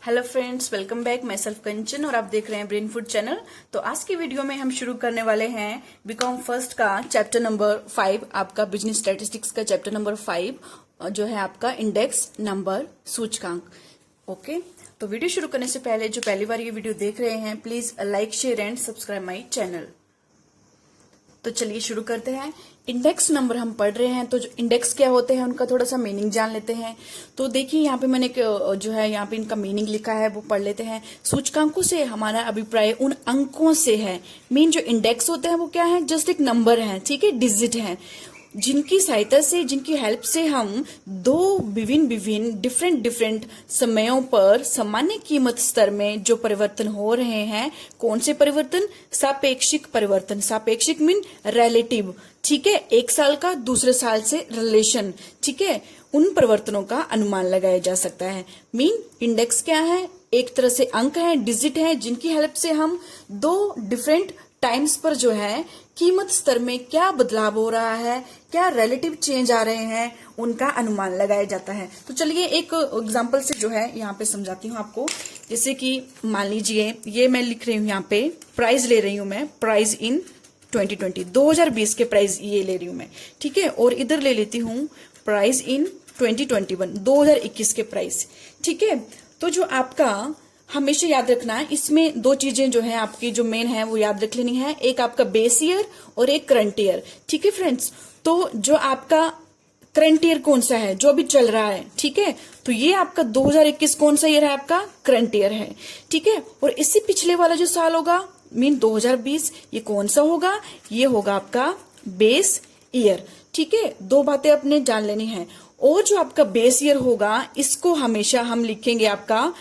Hello friends, welcome back. मैं self कंचन और आप देख रहे हैं ब्रेन फूड चैनल। तो आज की वीडियो में हम शुरू करने वाले हैं बीकॉम फर्स्ट का चैप्टर नंबर 5, आपका बिजनेस स्टैटिस्टिक्स का चैप्टर नंबर 5 जो है आपका इंडेक्स नंबर सूचकांक। ओके, तो वीडियो शुरू करने से पहले जो पहली बार ये वीडियो देख रहे हैं, please like, share and subscribe my channel. तो चलिए शुरू करते हैं। इंडेक्स नंबर हम पढ़ रहे हैं, तो जो इंडेक्स क्या होते हैं उनका थोड़ा सा मीनिंग जान लेते हैं। तो देखिए यहाँ पे मैंने जो है यहाँ पे इनका मीनिंग लिखा है वो पढ़ लेते हैं। सूचकांकों से हमारा अभिप्राय उन अंकों से है। मीन जो इंडेक्स होते हैं वो क्या है, जस्ट एक नंबर है, ठीक है, डिजिट है, जिनकी सहायता से, जिनकी हेल्प से हम दो विभिन्न डिफरेंट समयों पर सामान्य कीमत स्तर में जो परिवर्तन हो रहे हैं, कौन से परिवर्तन, सापेक्षिक परिवर्तन। सापेक्षिक मीन रिलेटिव, ठीक है, एक साल का दूसरे साल से रिलेशन, ठीक है, उन परिवर्तनों का अनुमान लगाया जा सकता है। मीन इंडेक्स क्या है, एक तरह से अंक है, डिजिट है, जिनकी हेल्प से हम दो डिफरेंट टाइम्स पर जो है कीमत स्तर में क्या बदलाव हो रहा है, क्या रिलेटिव चेंज आ रहे हैं, उनका अनुमान लगाया जाता है। तो चलिए एक एग्जांपल से जो है यहाँ पे समझाती हूँ आपको। जैसे कि मान लीजिए ये मैं लिख रही हूँ, यहाँ पे प्राइस ले रही हूँ मैं, प्राइस इन 2020, 2020 के प्राइस ये ले रही हूँ मैं, ठीक है, और इधर ले लेती हूँ प्राइस इन 2021, 2021 के प्राइस, ठीक है। तो जो आपका हमेशा याद रखना है, इसमें दो चीजें जो है आपकी जो मेन है वो याद रख लेनी है, एक आपका बेस ईयर और एक करंट ईयर, ठीक है फ्रेंड्स। तो जो आपका करंट ईयर कौन सा है, जो अभी चल रहा है, ठीक है, तो ये आपका 2021 कौन सा ईयर है, आपका करंट ईयर है, ठीक है। और इससे पिछले वाला जो साल होगा मीन 2020, ये कौन सा होगा, ये होगा आपका बेस ईयर, ठीक है। दो बातें अपने जान लेनी है। और जो आपका बेस ईयर होगा इसको हमेशा हम लिखेंगे, आपका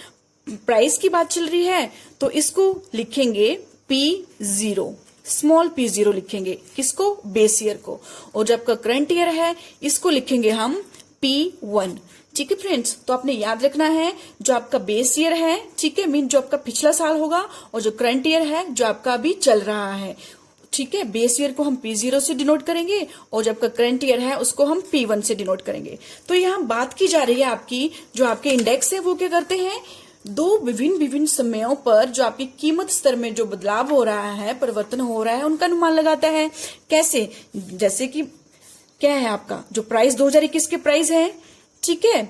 प्राइस की बात चल रही है तो इसको लिखेंगे P0, स्मॉल P0 लिखेंगे, किसको, बेस ईयर को। और जब आपका करंट ईयर है इसको लिखेंगे हम P1, ठीक है फ्रेंड्स। तो आपने याद रखना है जो आपका बेस ईयर है, ठीक है, मीन जो आपका पिछला साल होगा, और जो करंट ईयर है जो आपका अभी चल रहा है, ठीक है। बेस ईयर को हम P0 से डिनोट करेंगे और जब का करंट ईयर है उसको हम P1 से डिनोट करेंगे। तो यहाँ बात की जा रही है आपकी जो आपके इंडेक्स है वो क्या करते हैं, दो विभिन्न समयों पर जो आपकी कीमत स्तर में जो बदलाव हो रहा है, परिवर्तन हो रहा है, उनका अनुमान लगाता है। कैसे, जैसे कि क्या है आपका जो प्राइस 2021 के प्राइस है, ठीक है,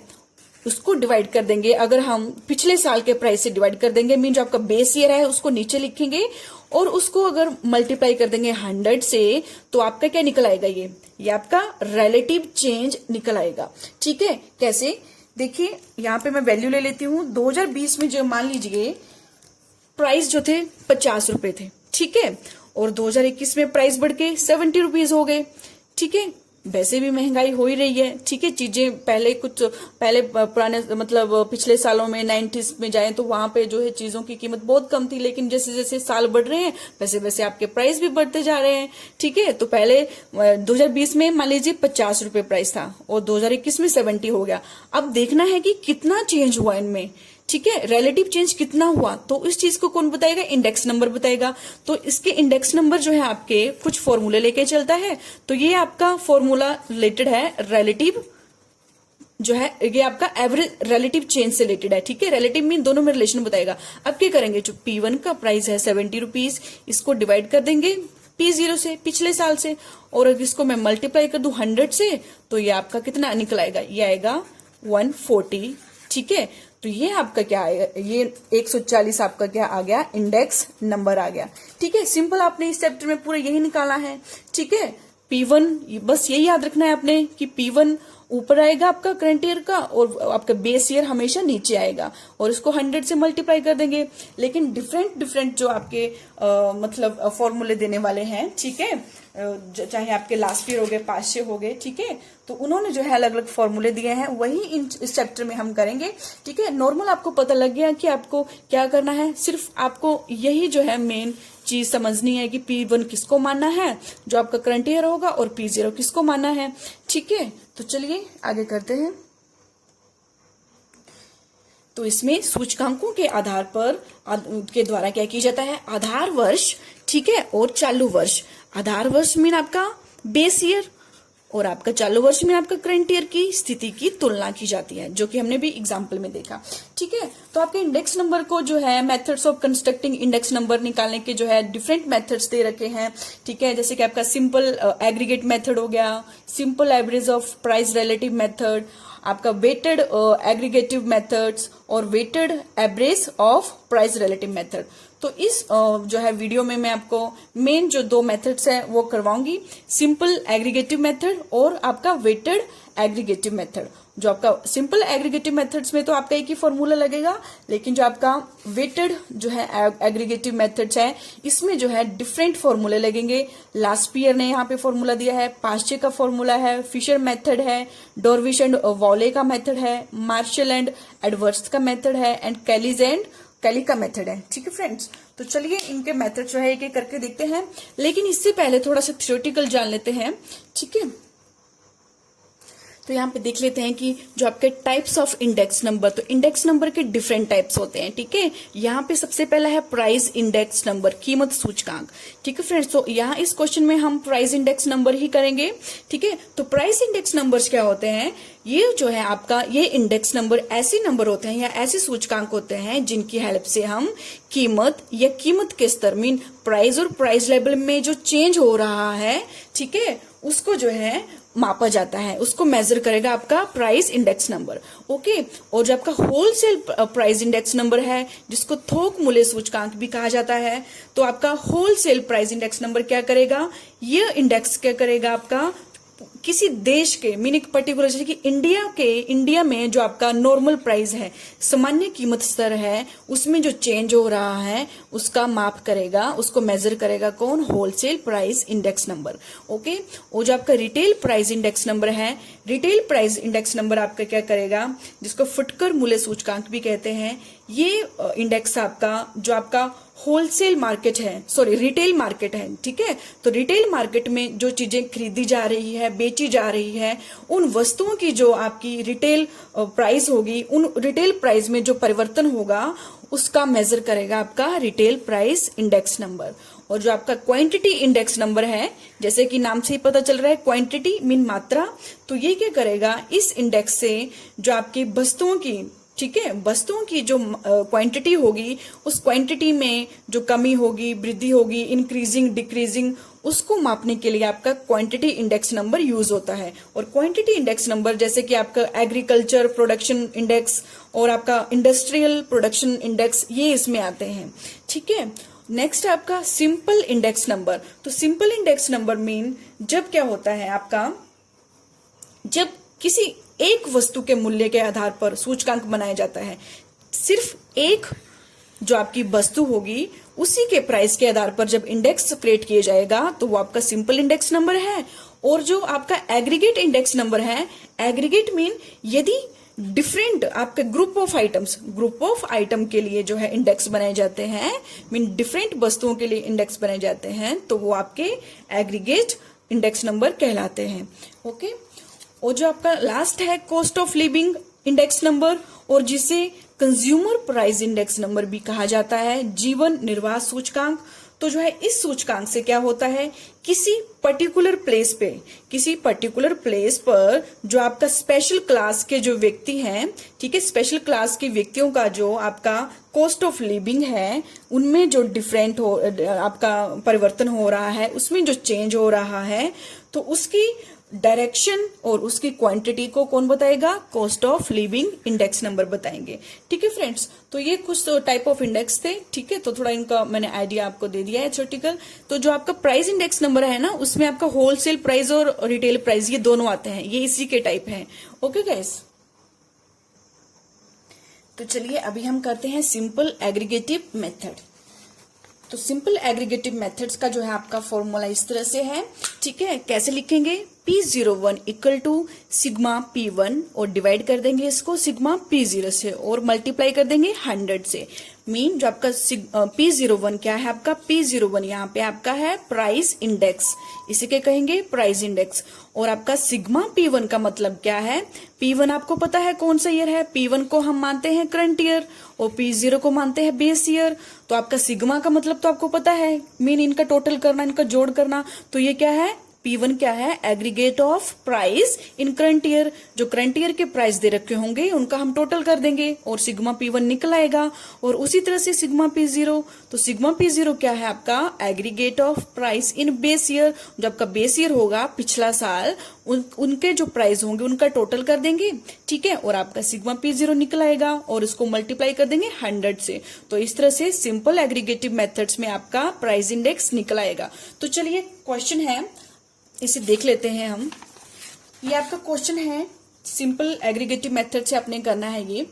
उसको डिवाइड कर देंगे, अगर हम पिछले साल के प्राइस से डिवाइड कर देंगे, मीन जो आपका बेस ईयर है उसको नीचे लिखेंगे और उसको अगर मल्टीप्लाई कर देंगे 100 से, तो आपका क्या निकल आएगा, ये आपका रिलेटिव चेंज निकल आएगा, ठीक है। कैसे, देखिए यहाँ पे मैं वैल्यू ले लेती हूँ। 2020 में जो मान लीजिए प्राइस जो थे 50 रुपए थे, ठीक है, और 2021 में प्राइस बढ़ के 70 रुपीज हो गए, ठीक है। वैसे भी महंगाई हो ही रही है, ठीक है। चीजें पहले पुराने मतलब पिछले सालों में 90s में जाए तो वहां पे जो है चीजों की कीमत बहुत कम थी, लेकिन जैसे जैसे साल बढ़ रहे हैं वैसे वैसे आपके प्राइस भी बढ़ते जा रहे हैं, ठीक है। तो पहले 2020 में मान लीजिए 50 रुपए प्राइस था और 2021 में 70 हो गया। अब देखना है कि कितना चेंज हुआ इनमें, ठीक है, रिलेटिव चेंज कितना हुआ, तो इस चीज को कौन बताएगा, इंडेक्स नंबर बताएगा। तो इसके इंडेक्स नंबर जो है आपके कुछ फॉर्मूले लेके चलता है। तो ये आपका फॉर्मूला रिलेटेड है रिलेटिव जो है, ये आपका एवरेज रिलेटिव चेंज से रिलेटेड है, ठीक है। रिलेटिव मीन दोनों में रिलेशन बताएगा। अब क्या करेंगे, जो P1 का प्राइस है 70 रुपीज, इसको डिवाइड कर देंगे P0 से, पिछले साल से, और अगर इसको मैं मल्टीप्लाई कर दूं 100 से, तो ये आपका कितना निकल आएगा, ये आएगा 140, ठीक है। तो ये आपका क्या आएगा, ये 140 आपका क्या आ गया, इंडेक्स नंबर आ गया, ठीक है। सिंपल आपने इस चैप्टर में पूरा यही निकाला है, ठीक है। P1, बस यही याद रखना है आपने कि P1 ऊपर आएगा आपका करंट ईयर का और आपका बेस ईयर हमेशा नीचे आएगा, और इसको 100 से मल्टीप्लाई कर देंगे। लेकिन डिफरेंट जो आपके मतलब फॉर्मूले देने वाले हैं, ठीक है, चाहे आपके लास्ट ईयर हो गए, पास्ट ईयर हो गए, ठीक है, तो उन्होंने जो है अलग अलग फॉर्मूले दिए हैं, वही इस चैप्टर में हम करेंगे, ठीक है। नॉर्मल आपको पता लग गया कि आपको क्या करना है, सिर्फ आपको यही जो है मेन चीज समझनी है कि P1 किसको मानना है, जो आपका करंट ईयर होगा, और P0 किसको मानना है, ठीक है। तो चलिए आगे करते हैं। तो इसमें सूचकांकों के आधार पर के द्वारा क्या किया जाता है, आधार वर्ष, ठीक है, और चालू वर्ष। आधार वर्ष मीन आपका बेस ईयर, और आपका चालू वर्ष में आपका करंट ईयर की स्थिति की तुलना की जाती है, जो कि हमने भी एग्जाम्पल में देखा। ठीक है, तो आपके इंडेक्स नंबर को जो है methods of constructing index number निकालने के जो है डिफरेंट मेथड्स दे रखे हैं। ठीक है, जैसे कि आपका सिंपल एग्रीगेट मेथड हो गया, simple average of price relative method, आपका वेटेड एग्रीगेटिव मेथड्स और weighted average of price relative method. तो इस जो है वीडियो में मैं आपको मेन जो 2 मेथड्स है वो करवाऊंगी, सिंपल एग्रीगेटिव मेथड और आपका वेटेड एग्रीगेटिव मेथड। जो आपका सिंपल एग्रीगेटिव मेथड्स में तो आपका एक ही फॉर्मूला लगेगा, लेकिन जो आपका वेटेड जो है एग्रीगेटिव मेथड्स है इसमें जो है डिफरेंट फॉर्मूले लगेंगे। लास्पियर ने यहाँ पे फॉर्मूला दिया है, पास्चे का फॉर्मूला है, फिशर मेथड है, डॉर्विश एंड वॉले का मेथड है, मार्शल एंड एडवर्स का मेथड है, एंड कैलीज एंड कैली का मेथड है। ठीक है फ्रेंड्स, तो चलिए इनके मेथड जो है एक एक करके देखते हैं, लेकिन इससे पहले थोड़ा सा थ्योरेटिकल जान लेते हैं। ठीक है, तो यहाँ पे देख लेते हैं कि जो आपके टाइप्स ऑफ इंडेक्स नंबर, तो इंडेक्स नंबर के डिफरेंट टाइप्स होते हैं। ठीक है, यहाँ पे सबसे पहला है प्राइस इंडेक्स नंबर, कीमत सूचकांक। ठीक है फ्रेंड्स, तो यहाँ इस क्वेश्चन में हम प्राइस इंडेक्स नंबर ही करेंगे। ठीक है, तो प्राइस इंडेक्स नंबर्स क्या होते हैं? ये जो है आपका ये इंडेक्स नंबर ऐसे नंबर होते हैं या ऐसे सूचकांक होते हैं जिनकी हेल्प से हम कीमत या कीमत के स्तर मीन प्राइस और प्राइस लेवल में जो चेंज हो रहा है, ठीक है, उसको जो है मापा जाता है, उसको मेजर करेगा आपका प्राइस इंडेक्स नंबर। ओके, और जो आपका होलसेल प्राइस इंडेक्स नंबर है जिसको थोक मूल्य सूचकांक भी कहा जाता है, तो आपका होलसेल प्राइस इंडेक्स नंबर क्या करेगा? ये इंडेक्स क्या करेगा आपका किसी देश के मीनिंग पर्टिकुलर, जैसे कि इंडिया में जो आपका नॉर्मल प्राइस है, सामान्य कीमत स्तर है, उसमें जो चेंज हो रहा है उसका माप करेगा, उसको मेजर करेगा कौन? Wholesale price index number. Okay, और जो आपका रिटेल प्राइस इंडेक्स नंबर है, रिटेल प्राइस इंडेक्स नंबर आपका क्या करेगा, जिसको फुटकर मूल्य सूचकांक भी कहते हैं, ये इंडेक्स आपका जो आपका होलसेल मार्केट है, सॉरी रिटेल मार्केट है। ठीक है, तो रिटेल मार्केट में जो चीजें खरीदी जा रही है, बेची जा रही है, उन वस्तुओं की जो आपकी रिटेल प्राइस होगी, उन रिटेल प्राइस में जो परिवर्तन होगा उसका मेजर करेगा आपका रिटेल प्राइस इंडेक्स नंबर। और जो आपका क्वांटिटी इंडेक्स नंबर है, जैसे कि नाम से ही पता चल रहा है, क्वांटिटी मीन मात्रा, तो ये क्या करेगा? इस इंडेक्स से जो आपकी वस्तुओं की, ठीक है, वस्तुओं की जो क्वांटिटी होगी, उस क्वांटिटी में जो कमी होगी, वृद्धि होगी, इंक्रीजिंग डिक्रीजिंग, उसको मापने के लिए आपका क्वांटिटी इंडेक्स नंबर यूज होता है। और क्वांटिटी इंडेक्स नंबर जैसे कि आपका एग्रीकल्चर प्रोडक्शन इंडेक्स और आपका इंडस्ट्रियल प्रोडक्शन इंडेक्स, ये इसमें आते हैं। ठीक है, नेक्स्ट है आपका सिंपल इंडेक्स नंबर। तो सिंपल इंडेक्स नंबर मीन जब क्या होता है आपका, जब किसी एक वस्तु के मूल्य के आधार पर सूचकांक बनाया जाता है, सिर्फ एक जो आपकी वस्तु होगी उसी के प्राइस के आधार पर जब इंडेक्स क्रिएट किया जाएगा तो वो आपका सिंपल इंडेक्स नंबर है। और जो आपका एग्रीगेट इंडेक्स नंबर है, एग्रीगेट मीन यदि डिफरेंट आपके ग्रुप ऑफ आइटम के लिए जो है इंडेक्स बनाए जाते हैं, मीन डिफरेंट वस्तुओं के लिए इंडेक्स बनाए जाते हैं, तो वो आपके एग्रीगेट इंडेक्स नंबर कहलाते हैं। ओके, और जो आपका लास्ट है cost of living index number, और जिसे कंज्यूमर प्राइस इंडेक्स नंबर भी कहा जाता है, जीवन निर्वाह सूचकांक। तो जो है इस सूचकांक से क्या होता है, किसी पर्टिकुलर प्लेस पर जो आपका स्पेशल क्लास के जो व्यक्ति हैं, ठीक है, स्पेशल क्लास के व्यक्तियों का जो आपका कॉस्ट ऑफ लिविंग है, उनमें जो डिफरेंट हो आपका परिवर्तन हो रहा है, उसमें जो चेंज हो रहा है, तो उसकी डायरेक्शन और उसकी क्वांटिटी को कौन बताएगा? Cost of living index number बताएंगे। ठीक है फ्रेंड्स, तो ये कुछ टाइप ऑफ इंडेक्स थे। ठीक है, तो थोड़ा इनका मैंने आइडिया आपको दे दिया है थ्योरेटिकल। तो जो आपका प्राइस इंडेक्स नंबर है ना, उसमें आपका होलसेल प्राइस और रिटेल प्राइस ये दोनों आते हैं, ये इसी के टाइप हैं। ओके गाइस, तो चलिए अभी हम करते हैं सिंपल एग्रीगेटिव मेथड। तो सिंपल एग्रीगेटिव मेथड्स का जो है आपका फॉर्मूला इस तरह से है। ठीक है, कैसे लिखेंगे? P01 equal to sigma P1 और डिवाइड कर देंगे इसको सिग्मा P0 से और मल्टीप्लाई कर देंगे 100 से। मीन जो आपका P01 क्या है आपका? P01 यहाँ पे आपका है प्राइस इंडेक्स, इसी के कहेंगे प्राइस इंडेक्स। और आपका सिग्मा P1 का मतलब क्या है? P1 आपको पता है कौन सा ईयर है, P1 को हम मानते हैं करंट ईयर और P0 को मानते हैं बेस ईयर। तो आपका सिग्मा का मतलब तो आपको पता है, मीन इनका टोटल करना, इनका जोड़ करना, तो ये क्या है? P1 क्या है, aggregate of price in current year, जो करंट ईयर के प्राइस दे रखे होंगे उनका हम टोटल कर देंगे और सिग्मा P1 निकल आएगा। और उसी तरह से सिग्मा P0, तो सिग्मा P0 क्या है आपका, aggregate of price in base year, जो आपका बेस ईयर होगा पिछला साल उनके जो प्राइस होंगे उनका टोटल कर देंगे, ठीक है, और आपका सिग्मा P0 निकल आएगा और इसको मल्टीप्लाई कर देंगे 100 से। तो इस तरह से सिंपल एग्रीगेटिव मेथड्स में आपका प्राइस इंडेक्स निकल आएगा। तो चलिए क्वेश्चन है, इसे देख लेते हैं हम। ये आपका क्वेश्चन है, सिंपल एग्रीगेटिव मेथड से आपने करना है ये।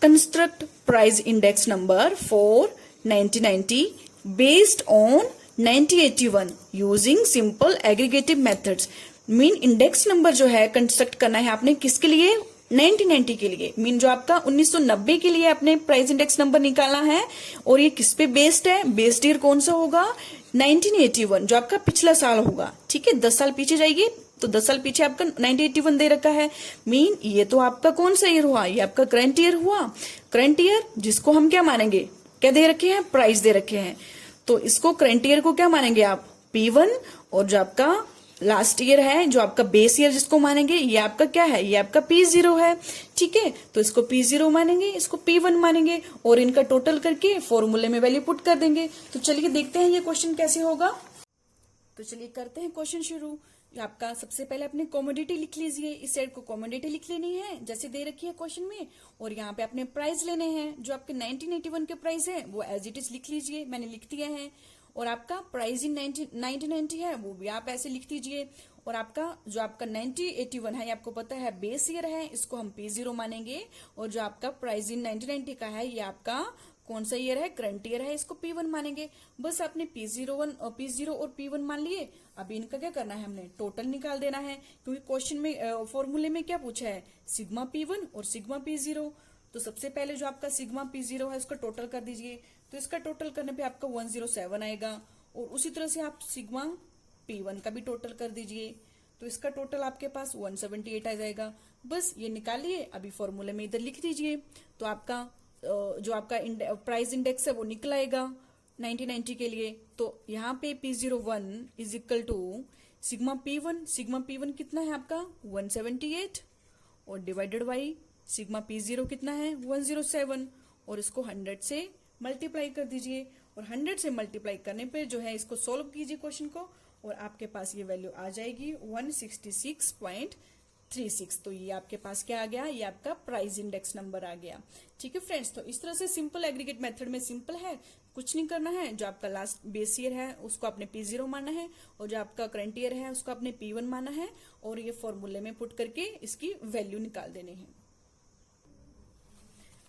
Construct price index number for 1990 based on 1981 using simple aggregative methods. Mean index number जो है कंस्ट्रक्ट करना है आपने किसके लिए, 1990 के लिए। मीन जो आपका 1990 के लिए आपने प्राइस इंडेक्स नंबर निकालना है। और ये किस पे बेस्ड है, बेस्ड ईयर कौन सा होगा, 1981, जो आपका पिछला साल होगा, ठीक है। 10 साल पीछे जाइए तो 10 साल पीछे आपका 1981 दे रखा है। मीन ये तो आपका कौन सा ईयर हुआ, ये आपका करंट ईयर हुआ। करंट ईयर जिसको हम क्या मानेंगे, क्या दे रखे हैं, प्राइस दे रखे हैं, तो इसको करंट ईयर को क्या मानेंगे आप, P1। और जो आपका लास्ट ईयर है, जो आपका बेस ईयर जिसको मानेंगे, ये आपका क्या है, ये आपका P0 है, ठीक है। तो इसको P0 मानेंगे, इसको P1 मानेंगे और इनका टोटल करके फॉर्मूले में वैल्यू पुट कर देंगे। तो चलिए देखते हैं ये क्वेश्चन कैसे होगा। तो चलिए करते हैं क्वेश्चन शुरू। आपका सबसे पहले अपने कमोडिटी लिख लीजिए, इस साइड को कमोडिटी लिख लेनी है जैसे दे रखी है क्वेश्चन में। और यहाँ पे अपने प्राइस लेने हैं, जो आपके 1981 के प्राइस है वो एज इट इज लिख लीजिए, मैंने लिख दिया है। और आपका प्राइस इन 1990 है वो भी आप ऐसे लिख दीजिए। और आपका जो आपका 1981 है, ये आपको पता है बेस ईयर है, इसको हम P0 मानेंगे। और जो आपका प्राइस इन 1990 का है, ये आपका कौन सा ईयर है, करंट ईयर है, इसको P1 मानेंगे। बस आपने P0 और P1 मान लिए। अभी इनका क्या करना है, हमने टोटल निकाल देना है, क्योंकि क्वेश्चन में फॉर्मूले में क्या पूछा है, सिग्मा P1 और सिग्मा P0। तो सबसे पहले जो आपका सिग्मा P0 है उसका टोटल कर दीजिए। तो इसका टोटल करने पे आपका 107 आएगा। और उसी तरह से आप सिग्मा P1 का भी टोटल कर दीजिए, तो इसका टोटल आपके पास 178 आ जाएगा। बस ये निकालिए, अभी फॉर्मूले में इधर लिख दीजिए। तो आपका जो आपका प्राइस इंडेक्स है वो निकल आएगा 1990 के लिए। तो यहाँ पे P01 is equal to sigma P1। Sigma P1 कितना है आपका 178 और डिवाइडेड बाई सिग्मा P0 कितना है 107। और इसको 100 से मल्टीप्लाई कर दीजिए। और 100 से मल्टीप्लाई करने पे जो है इसको सोल्व कीजिए क्वेश्चन को, और आपके पास ये वैल्यू आ जाएगी 166.36। तो ये आपके पास क्या आ गया, ये आपका प्राइस इंडेक्स नंबर आ गया। ठीक है फ्रेंड्स, तो इस तरह से सिंपल एग्रीगेट मेथड में सिंपल है, कुछ नहीं करना है। जो आपका लास्ट बेस ईयर है उसको आपने P0 माना है, और जो आपका करंट ईयर है उसको आपने P1 माना है, और ये फॉर्मूले में पुट करके इसकी वैल्यू निकाल देनी है।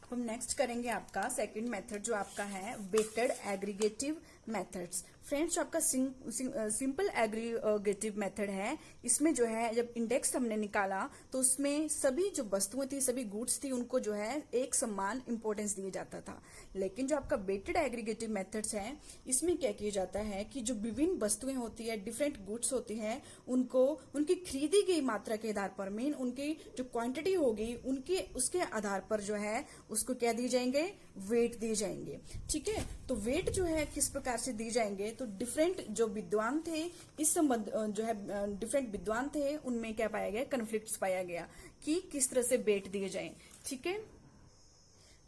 हम नेक्स्ट करेंगे आपका सेकंड मेथड, जो आपका है वेटेड एग्रीगेटिव मेथड्स। फ्रेंड्स, जो आपका सिंपल एग्रीगेटिव मेथड है, इसमें जो है जब इंडेक्स हमने निकाला तो उसमें सभी जो वस्तुएं थी, सभी गुड्स थी, उनको जो है एक समान इंपॉर्टेंस दिया जाता था। लेकिन जो आपका वेटेड एग्रीगेटिव मेथड्स है, इसमें क्या किया जाता है कि जो विभिन्न वस्तुएं होती है, डिफरेंट गुड्स होती हैं, उनको उनकी खरीदी गई मात्रा के आधार पर, मीन उनकी जो क्वांटिटी होगी उनके उसके आधार पर जो है उसको क्या दिए जाएंगे, वेट दिए जाएंगे। ठीक है, तो वेट जो है किस प्रकार से दिए जाएंगे, तो डिफरेंट जो विद्वान थे इस संबंध जो है डिफरेंट विद्वान थे, उनमें क्या पाया गया, कन्फ्लिक्ट्स पाया गया कि किस तरह से वेट दिए जाएं। ठीक है,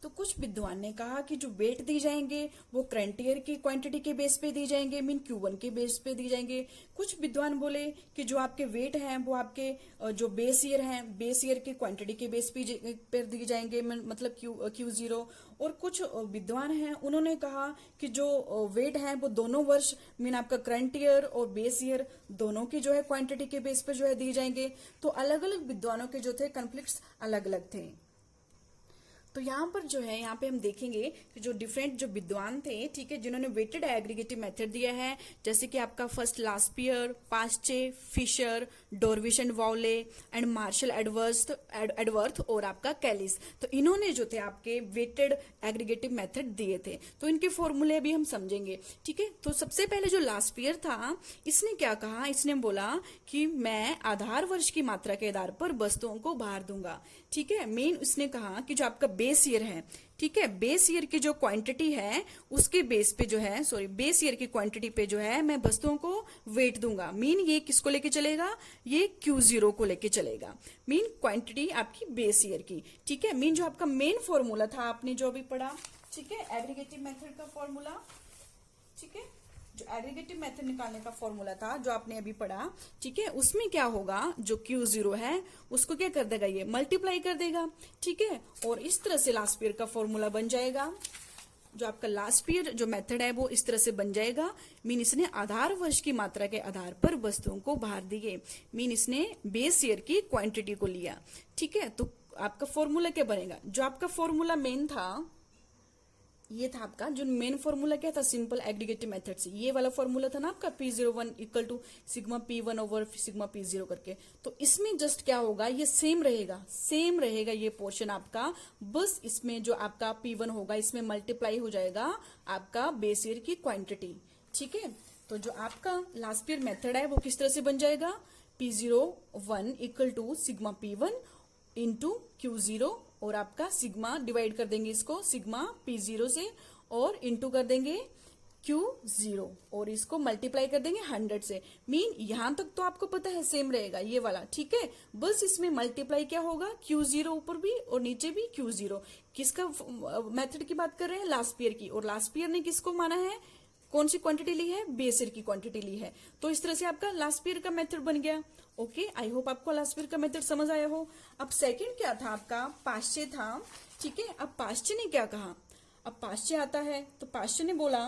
तो कुछ विद्वान ने कहा कि जो वेट दी जाएंगे वो करंट ईयर की क्वांटिटी के बेस पे दी जाएंगे, मीन Q1 के बेस पे दी जाएंगे। कुछ विद्वान बोले कि जो आपके वेट हैं वो आपके जो बेस ईयर हैं, बेस ईयर की क्वांटिटी के बेस पे दी जाएंगे, मतलब Q0। और कुछ विद्वान हैं, उन्होंने कहा कि जो वेट है वो दोनों वर्ष, मीन आपका करंट ईयर और बेस ईयर दोनों की जो है क्वांटिटी के बेस पे जो है दी जाएंगे। तो अलग अलग विद्वानों के जो थे कन्फ्लिक्ट्स अलग अलग थे। तो यहाँ पर जो है, यहाँ पे हम देखेंगे कि जो डिफरेंट जो विद्वान थे, ठीक है, जिन्होंने वेटेड एग्रीगेटिव मेथड दिया है, जैसे कि आपका first लास्पियर, Paasche, Fisher, डॉर्विशन वाउले and Marshall एडवर्थ और आपका कैलिस। तो इन्होंने जो थे आपके वेटेड एग्रीगेटिव मेथड दिए थे। तो इनके फॉर्मूले भी हम समझेंगे। ठीक है, तो सबसे पहले जो लास्पियर था, इसने क्या कहा, इसने बोला कि मैं आधार वर्ष की मात्रा के आधार पर वस्तुओं को भार दूंगा। ठीक है, मेन उसने कहा कि जो आपका बेस ईयर है, ठीक है, बेस ईयर की जो क्वांटिटी है उसके बेस पे जो है, सॉरी, बेस ईयर की क्वांटिटी पे जो है मैं वस्तुओं को वेट दूंगा। मीन ये किसको लेके चलेगा, ये Q0 को लेके चलेगा। मीन क्वांटिटी आपकी बेस ईयर की। ठीक है, मीन जो आपका मेन फॉर्मूला था आपने जो अभी पढ़ा, ठीक है, एग्रीगेटिव मेथड का फॉर्मूला, ठीक है, जो एग्रीगेटिव मेथड निकालने का फॉर्मूला था जो आपने अभी पढ़ा, ठीक है, उसमें क्या होगा, जो Q0 है उसको क्या कर देगा, ये मल्टीप्लाई कर देगा। ठीक है, और इस तरह से लास्ट पीरियड का फॉर्मूला बन जाएगा। जो आपका लास्ट पीरियड जो मेथड है वो इस तरह से बन जाएगा। मीन इसने आधार वर्ष की मात्रा के आधार पर वस्तुओं को भार दिए। मीन इसने बेस ईयर की क्वांटिटी को लिया। ठीक है, तो आपका फॉर्मूला क्या बनेगा, जो आपका फॉर्मूला मेन था, ये था आपका जो मेन फॉर्मूला क्या था, सिंपल एग्रीगेटिव मेथड से ये वाला फॉर्मूला था ना आपका P01 equal to sigma P1 over sigma P0 करके। तो इसमें जस्ट क्या होगा, ये सेम रहेगा ये पोर्शन आपका, बस इसमें जो आपका P1 होगा इसमें मल्टीप्लाई हो जाएगा आपका बेस ईयर की क्वांटिटी। ठीक है, तो जो आपका लास्ट ईयर मेथड है वो किस तरह से बन जाएगा, P01 equal to sigma P1 into Q0 और आपका सिग्मा डिवाइड कर देंगे इसको सिग्मा P0 से और इंटू कर देंगे Q0 और इसको मल्टीप्लाई कर देंगे 100 से। मीन यहां तक तो आपको पता है सेम रहेगा ये वाला। ठीक है, बस इसमें मल्टीप्लाई क्या होगा, Q0 ऊपर भी और नीचे भी Q0। किसका मेथड की बात कर रहे हैं, लास्ट पीरियड की, और लास्ट पीरियड ने किसको माना है, कौन सी क्वांटिटी ली है, बेस ईयर की क्वांटिटी ली है। तो इस तरह से आपका लास्ट पीरियड का मेथड बन गया। ओके, आई होप आपको लास्ट पीरियड का मेथड समझ आया हो। अब सेकंड क्या था आपका, पाश्चे था। ठीक है, अब पाश्चे ने क्या कहा, अब पाश्चे आता है तो पाश्चे ने बोला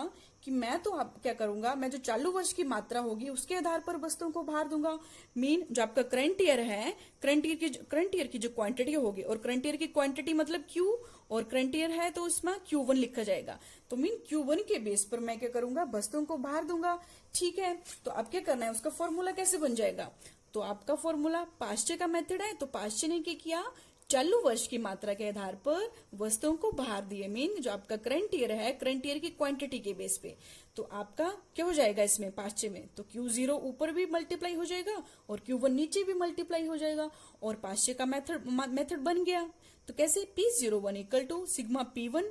कि मैं तो अब क्या करूंगा, मैं जो चालू वर्ष की मात्रा होगी उसके आधार पर वस्तुओं को भार दूंगा। मीन जो आपका करंट ईयर है, करंट ईयर की जो क्वांटिटी होगी, और करंट ईयर की क्वांटिटी मतलब Q, और करंट ईयर है तो इसमें Q1 लिखा जाएगा। तो मीन Q1 के बेस पर मैं क्या करूंगा, वस्तुओं को भार दूंगा। ठीक है, तो अब क्या करना है, उसका फॉर्मूला कैसे बन जाएगा, तो आपका फॉर्मूला पाश्चे का मेथड है, तो पाश्चे ने क्या किया, चालू वर्ष की मात्रा के आधार पर वस्तुओं को भार दिए। मीन जो आपका करंट ईयर है, करंट ईयर की क्वांटिटी के बेस पे, तो आपका क्या हो जाएगा इसमें पाश्चे में, तो Q0 ऊपर भी मल्टीप्लाई हो जाएगा और Q1 नीचे भी मल्टीप्लाई हो जाएगा, और पाश्चे का मेथड बन गया। तो कैसे, P01 equal to sigma P1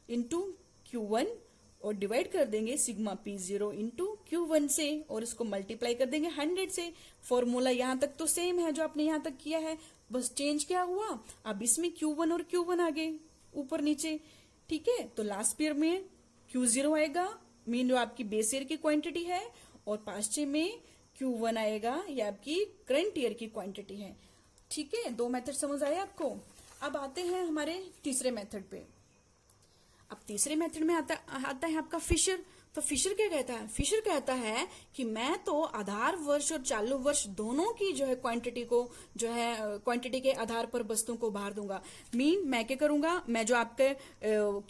into Q1 और डिवाइड कर देंगे सिग्मा P0 इंटू Q1 से, और इसको मल्टीप्लाई कर देंगे 100 से। फॉर्मूला यहां तक तो सेम है जो आपने यहां तक किया है, बस चेंज क्या हुआ, अब इसमें Q1 और Q1 आ गए ऊपर नीचे। ठीक है, तो लास्ट ईयर में Q0 आएगा, मीन जो आपकी बेस ईयर की क्वांटिटी है, और पाश्चे में Q1 आएगा, ये आपकी करंट ईयर की क्वांटिटी है। ठीक है, दो मेथड समझ आए आपको। अब आते हैं हमारे तीसरे मेथड पे। अब तीसरे मेथड में आता है आपका फिशर। तो फिशर क्या कहता है, फिशर कहता है कि मैं तो आधार वर्ष और चालू वर्ष दोनों की जो है क्वांटिटी को जो है क्वांटिटी के आधार पर वस्तुओं को भार दूंगा। मीन मैं क्या करूंगा, मैं जो आपके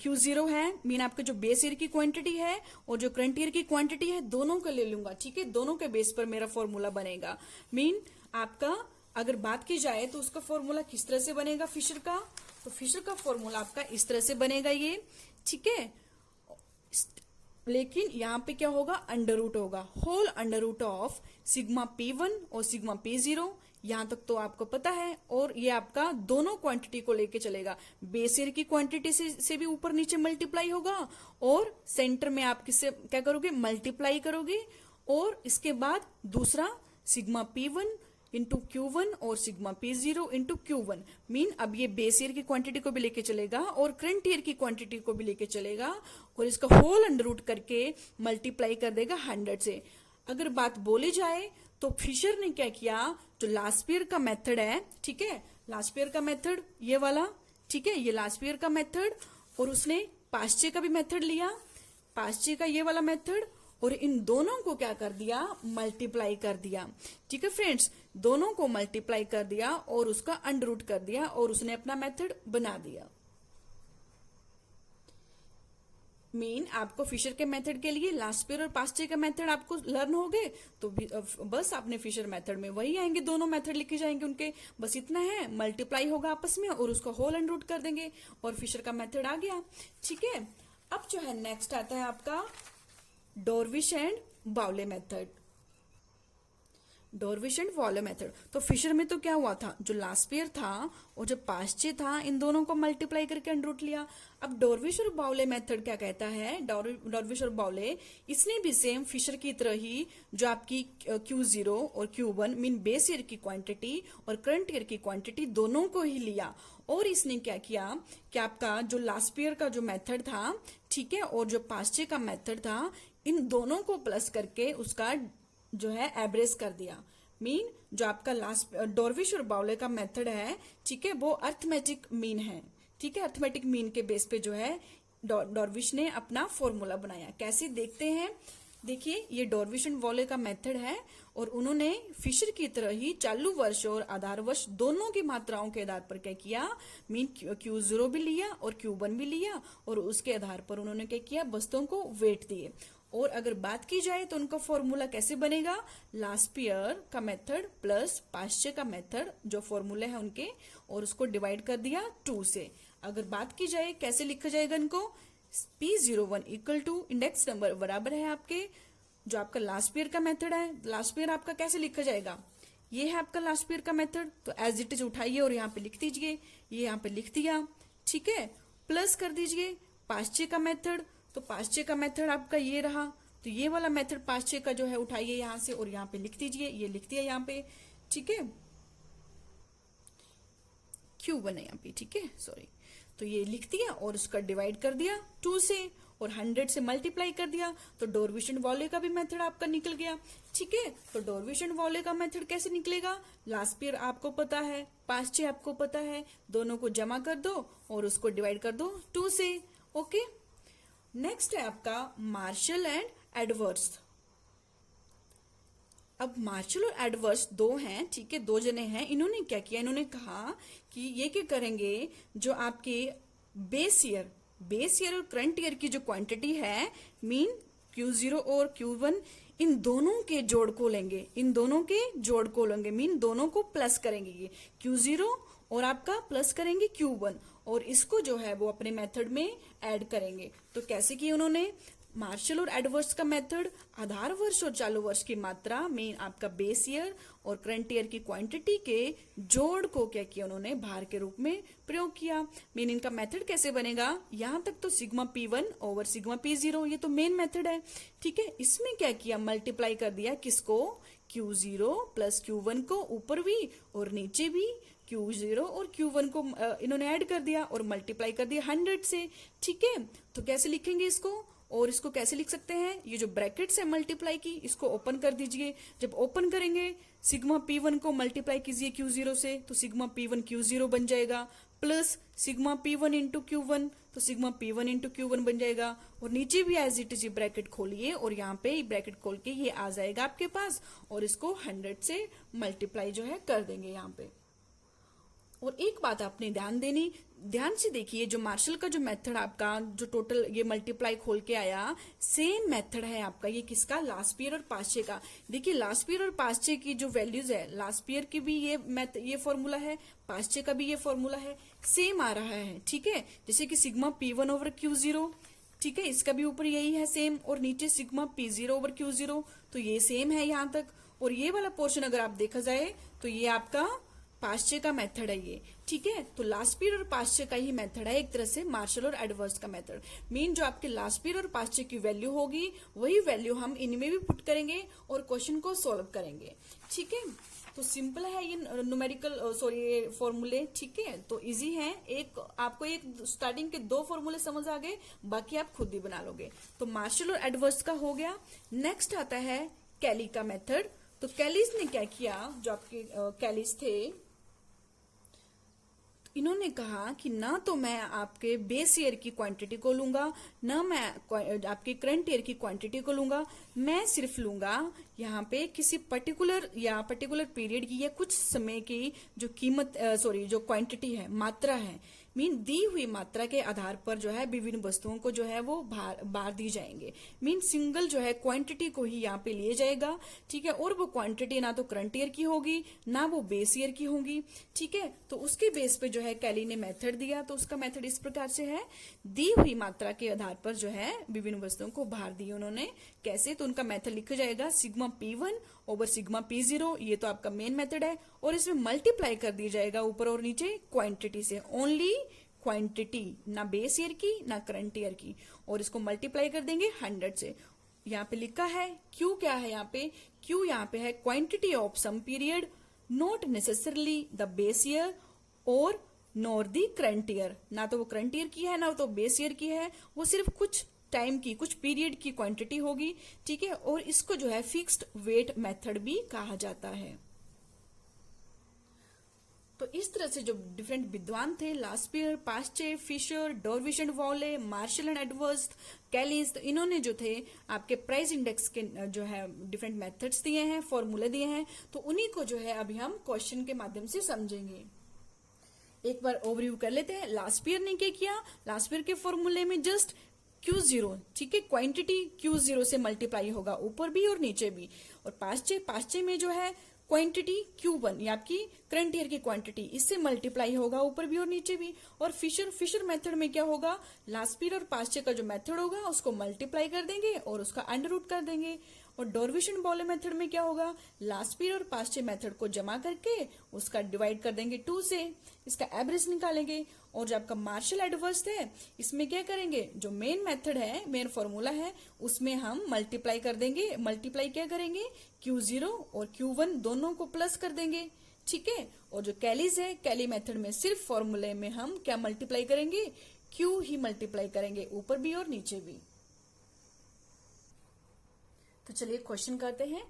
Q0 है, मीन आपके जो बेस ईयर की क्वांटिटी है और जो करंट ईयर की क्वांटिटी है, दोनों को ले लूंगा। ठीक है, दोनों के बेस पर मेरा फॉर्मूला बनेगा। मीन आपका अगर बात की जाए तो उसका फॉर्मूला किस तरह से बनेगा फिशर का, तो फिशर का फॉर्मूला आपका इस तरह से बनेगा ये। ठीक है, लेकिन यहां पे क्या होगा, अंडर रूट होगा, whole under root of sigma P1 और सिग्मा P0। यहां तक तो आपको पता है, और ये आपका दोनों क्वांटिटी को लेके चलेगा। बेस ईयर की क्वांटिटी से भी ऊपर नीचे मल्टीप्लाई होगा, और सेंटर में आप किससे क्या करोगे, मल्टीप्लाई करोगे, और इसके बाद दूसरा सिग्मा P1 इंटू Q1 और sigma P0 into Q1। Mean अब ये बेस ईयर की क्वांटिटी को भी लेके चलेगा और करंट ईयर की क्वांटिटी को भी लेके चलेगा, और इसका होल अंडर रूट करके मल्टीप्लाई कर देगा 100 से। अगर बात बोली जाए तो फिशर ने क्या किया, जो लास्ट ईयर का मेथड है, ठीक है, लास्ट ईयर का मेथड ये वाला, ठीक है, ये लास्ट ईयर का मेथड, और उसने पाश्चे का भी मेथड लिया, पाश्चे का ये वाला मेथड, और इन दोनों को क्या कर दिया, मल्टीप्लाई कर दिया। ठीक है फ्रेंड्स, दोनों को मल्टीप्लाई कर दिया और उसका अंडर रूट कर दिया, और उसने अपना मेथड बना दिया। मीन आपको फिशर के मेथड के लिए लास्ट ईयर और पास्ट ईयर का मेथड आपको लर्न हो गए, तो बस आपने फिशर मेथड में वही आएंगे, दोनों मेथड लिखे जाएंगे उनके, बस इतना है, मल्टीप्लाई होगा आपस में और उसका होल अंडर रूट कर देंगे और फिशर का मेथड आ गया। ठीक है, अब जो है नेक्स्ट आता है आपका Dorbish and Bowley method. Dorbish and Bowley method. तो फिशर में तो क्या हुआ था, जो लास्ट ईयर था और जो पास्ट ईयर था, इन दोनों को मल्टीप्लाई करके अंडर रूट लिया। अब डॉर्विश और बाउले मेथड क्या कहता है, डॉर्विश और बाउले इसने भी सेम फिशर की तरह ही जो आपकी Q0 और Q1 मीन बेस ईयर की क्वांटिटी और करंट ईयर की क्वांटिटी दोनों को ही लिया, और इसने क्या किया कि आपका जो लास्ट ईयर का जो मेथड था, ठीक है, और जो पास्ट ईयर का मेथड था, इन दोनों को प्लस करके उसका जो है एवरेज कर दिया। मीन जो आपका लास्ट डॉर्विश और बाउले का मेथड है, ठीक है, वो अर्थमेटिक मीन है, ठीक है, अर्थमेटिक मीन के बेस पे जो है डॉर्विश ने अपना फॉर्मूला बनाया। कैसे देखते हैं, देखिए ये डॉर्विश एंड वॉले का मेथड है और उन्होंने फिशर की तरह ही चालू वर्ष और आधार वर्ष दोनों की मात्राओं के आधार पर क्या किया, मीन Q0 भी लिया और Q1 भी लिया, और उसके आधार पर उन्होंने क्या किया, वस्तुओं को वेट दिए। और अगर बात की जाए तो उनका फॉर्मूला कैसे बनेगा, लास्ट ईयर का मेथड प्लस पास्ट ईयर का मेथड जो फॉर्मूले हैं उनके, और उसको डिवाइड कर दिया 2 से। अगर बात की जाए कैसे लिखा जाएगा इनको, P01 equal to index number बराबर है आपके जो आपका लास्ट ईयर का मेथड है। लास्ट ईयर आपका कैसे लिखा जाएगा, ये है आपका लास्ट ईयर का मेथड, तो एज इट इज उठाइए और यहाँ पे लिख दीजिए, ये यहाँ पे लिख दिया, ठीक है, प्लस कर दीजिए पास्ट ईयर का मेथड, तो पास्ट ईयर का मेथड आपका ये रहा, तो ये वाला मेथड पास्ट ईयर का जो है उठाइए यहाँ से और यहाँ पे लिख दीजिए, ये लिख दिया यहाँ पे, ठीक है, Q1 है यहाँ पे, ठीक है, सॉरी, तो ये लिख दिया और उसका डिवाइड कर दिया 2 से और 100 से मल्टीप्लाई कर दिया, तो डॉर्विश एंड वॉले का भी मेथड आपका निकल गया, ठीक है। तो डॉर्विश एंड वॉले का मेथड कैसे निकलेगा, लास्ट ईयर आपको पता है, पास्ट ईयर आपको पता है, दोनों को जमा कर दो और उसको डिवाइड कर दो 2 से, ओके। नेक्स्ट है आपका मार्शल एंड एडवर्स। अब मार्शल और एडवर्स दो हैं, ठीक है, 2 जने हैं। इन्होंने क्या किया, इन्होंने कहा कि ये क्या करेंगे, जो आपके बेस ईयर और करंट ईयर की जो क्वांटिटी है, मीन Q0 और Q1, इन दोनों के जोड़ को लेंगे, मीन दोनों को प्लस करेंगे, ये Q0 और आपका प्लस करेंगे Q1, और इसको जो है वो अपने मेथड में ऐड करेंगे। तो कैसे किया उन्होंने, मार्शल और एडवर्स का मेथड आधार वर्ष और चालू वर्ष की मात्रा में आपका बेस ईयर और करंट ईयर की क्वांटिटी के जोड़ को क्या किया उन्होंने, भार के रूप में प्रयोग किया। मीन इनका मेथड कैसे बनेगा, यहां तक तो sigma P1 over sigma P0, ये तो मेन मेथड है, ठीक है। इसमें क्या किया, मल्टीप्लाई कर दिया किसको, Q0 प्लस Q1 को, ऊपर भी और नीचे भी Q0 और Q1 को इन्होंने ऐड कर दिया और मल्टीप्लाई कर दिया 100 से, ठीक है। तो कैसे लिखेंगे इसको, और इसको कैसे लिख सकते हैं, ये जो ब्रैकेट से मल्टीप्लाई की, इसको ओपन कर दीजिए। जब ओपन करेंगे सिग्मा P1 को मल्टीप्लाई कीजिए Q0 से, तो सिग्मा P1 Q0 बन जाएगा, plus sigma P1 into Q1, तो सिग्मा P1 इंटू Q1 बन जाएगा, और नीचे भी एज इट इज ब्रैकेट खोलिए और यहाँ पे ब्रैकेट खोल के ये आ जाएगा आपके पास, और इसको 100 से मल्टीप्लाई जो है कर देंगे यहाँ पे। और एक बात आपने ध्यान से देखिए, जो मार्शल का जो मेथड आपका जो टोटल ये मल्टीप्लाई खोल के आया, सेम मेथड है आपका, ये किसका, लास्ट ईयर और पास्ट ईयर का। देखिए लास्ट ईयर और पास्ट ईयर की जो वैल्यूज है, लास्ट ईयर की भी ये फॉर्मूला है, पास्ट ईयर का भी ये फॉर्मूला है, सेम आ रहा है, ठीक है। जैसे कि सिग्मा P1 ओवर Q0, ठीक है, इसका भी ऊपर यही है सेम, और नीचे सिग्मा P0 ओवर Q0, तो ये सेम है यहाँ तक। और ये वाला पोर्शन अगर आप देखा जाए तो ये आपका पास्ट ईयर का मेथड है ये, ठीक है। तो लास्ट ईयर और पास्ट ईयर का ही मेथड है एक तरह से मार्शल और एडवर्स का मेथड। मीन जो आपके लास्ट ईयर और पास्ट ईयर की वैल्यू होगी, वही वैल्यू हम इनमें भी पुट करेंगे और क्वेश्चन को सॉल्व करेंगे, ठीक है। तो सिंपल है ये ये फॉर्मूले, ठीक है, तो इजी है। आपको स्टार्टिंग के 2 फॉर्मूले समझ आ गए, बाकी आप खुद ही बना लोगे। तो मार्शल और एडवर्स का हो गया। नेक्स्ट आता है कैली का मेथड। तो कैलीज ने क्या किया, जो आपके कैलीज थे, इन्होंने कहा कि ना तो मैं आपके बेस ईयर की क्वांटिटी को लूंगा, ना मैं आपके करंट ईयर की क्वांटिटी को लूंगा, मैं सिर्फ लूंगा यहाँ पे किसी पर्टिकुलर पीरियड की या कुछ समय की जो जो क्वांटिटी है, मात्रा है, मीन दी हुई मात्रा के आधार पर जो है विभिन्न वस्तुओं को जो है वो बार दी जाएंगे। मीन सिंगल जो है क्वांटिटी को ही यहाँ पे लिए जाएगा, ठीक है। और वो क्वांटिटी ना तो करंट ईयर की होगी ना वो बेस ईयर की होगी, ठीक है। तो उसके बेस पे जो है कैली ने मेथड दिया। तो उसका मेथड इस प्रकार से है, दी हुई मात्रा के आधार पर जो है विभिन्न वस्तुओं को भार दिए उन्होंने। कैसे, तो उनका मेथड लिखा जाएगा sigma P1 over sigma P0, ये तो आपका मेन मेथड है, और इसमें मल्टीप्लाई कर दिया जाएगा ऊपर और नीचे क्वांटिटी से, ओनली क्वांटिटी, ना बेस ईयर की ना करंट ईयर की, और इसको मल्टीप्लाई कर देंगे 100 से। यहाँ पे लिखा है Q क्या है, यहाँ पे Q यहाँ पे है quantity of some period, not necessarily the base year और नॉर दी करंट ईयर, ना तो वो करंट ईयर की है ना तो बेस ईयर की है, वो सिर्फ कुछ टाइम की, कुछ पीरियड की क्वांटिटी होगी, ठीक है। और इसको जो है फिक्स्ड वेट मेथड भी कहा जाता है। तो इस तरह से जो डिफरेंट विद्वान थे, Laspeyres, Paasche, Fisher, Dorbish and Bowley, Marshall and Edgeworth, Kelly's, तो इन्होंने जो थे आपके प्राइस इंडेक्स के जो है डिफरेंट मेथड्स दिए हैं, फॉर्मूले दिए हैं, तो उन्हीं को जो है अभी हम क्वेश्चन के माध्यम से समझेंगे। एक बार ओवरव्यू कर लेते हैं। लास्पियर ने क्या किया, लास्पियर के फॉर्मूले में जस्ट Q0, ठीक है, क्वांटिटी Q0 से मल्टीप्लाई होगा ऊपर भी और नीचे भी, और पास्चे में जो है क्वांटिटी Q1, ये आपकी करंट ईयर की क्वांटिटी, इससे मल्टीप्लाई होगा ऊपर भी और नीचे भी। और फिशर मेथड में क्या होगा, लास्पियर और पास्चे का जो मेथड होगा उसको मल्टीप्लाई कर देंगे और उसका अंडर रूट कर देंगे। और डॉर्विशन वॉले मेथड में क्या होगा, लास्पियर और पास्चे मेथड को जमा करके उसका डिवाइड कर देंगे 2 से, इसका एवरेज निकालेंगे। और जो आपका मार्शल एडवर्स्ट है, इसमें क्या करेंगे, जो मेन मेथड है, मेन फॉर्मूला है, उसमें हम मल्टीप्लाई कर देंगे। मल्टीप्लाई क्या करेंगे, Q0 और Q1 दोनों को प्लस कर देंगे, ठीक है। और जो कैलीज है, कैली मेथड में सिर्फ फॉर्मूले में हम क्या मल्टीप्लाई करेंगे, Q ही मल्टीप्लाई करेंगे, ऊपर भी और नीचे भी। तो चलिए क्वेश्चन करते हैं।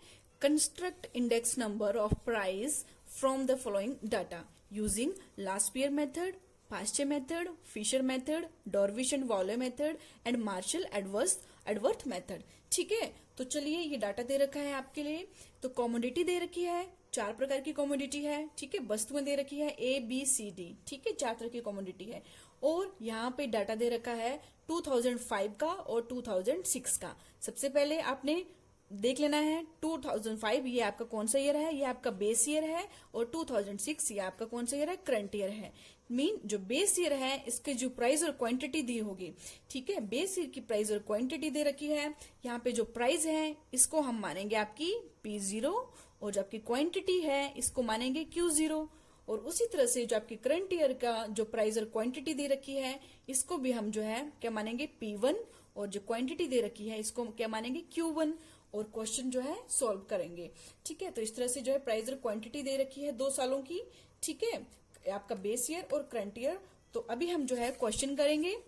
Construct index number of price from the following data using Laspeyres method, Paasche method, Fisher method, Dorbish and Bowley method and Marshall Edgeworth method, ठीक है। तो चलिए ये डाटा दे रखा है आपके लिए। तो कॉमोडिटी दे रखी है, 4 प्रकार की कॉमोडिटी है, ठीक है। वस्तुएं दे रखी है ABCD, ठीक है, 4 तरह की कॉमोडिटी है। और यहाँ पे डाटा दे रखा है 2005 का और 2006 का। सबसे पहले आपने देख लेना है 2005 ये आपका कौन सा ईयर है, ये आपका बेस ईयर है, और 2006 ये आपका कौन सा ईयर है, करंट ईयर है। मीन जो बेस ईयर है इसके जो प्राइस और क्वांटिटी दी होगी, ठीक है, बेस ईयर की प्राइस और क्वांटिटी दे रखी है। यहाँ पे जो प्राइस है इसको हम मानेंगे आपकी P0, और जो आपकी क्वांटिटी है इसको मानेंगे Q0। और उसी तरह से जो आपकी करंट ईयर का जो प्राइस और क्वांटिटी दे रखी है इसको भी हम जो है क्या मानेंगे, P1, और जो क्वांटिटी दे रखी है इसको क्या मानेंगे, Q1। और क्वेश्चन जो है सॉल्व करेंगे, ठीक है। तो इस तरह से जो है प्राइस और क्वांटिटी दे रखी है 2 सालों की, ठीक है, आपका बेस ईयर और करंट ईयर। तो अभी हम जो है क्वेश्चन करेंगे।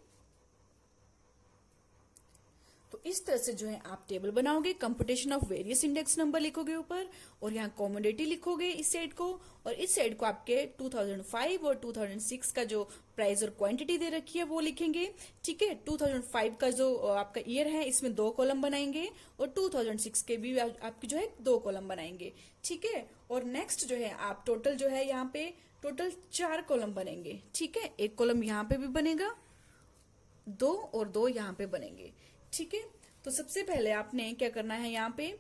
तो इस तरह से जो है आप टेबल बनाओगे, computation of various index number लिखोगे ऊपर, और यहाँ कॉमोडिटी लिखोगे इस साइड को, और इस साइड को आपके 2005 और 2006 का जो प्राइस और क्वांटिटी दे रखी है वो लिखेंगे, ठीक है। 2005 का जो आपका ईयर है इसमें 2 कॉलम बनाएंगे, और 2006 के भी आपकी जो है 2 कॉलम बनाएंगे, ठीक है। और नेक्स्ट जो है आप टोटल जो है यहाँ पे टोटल 4 कॉलम बनेंगे, ठीक है। 1 कॉलम यहाँ पे भी बनेगा, 2 और 2 यहाँ पे बनेंगे, ठीक है। तो सबसे पहले आपने क्या करना है, यहाँ पे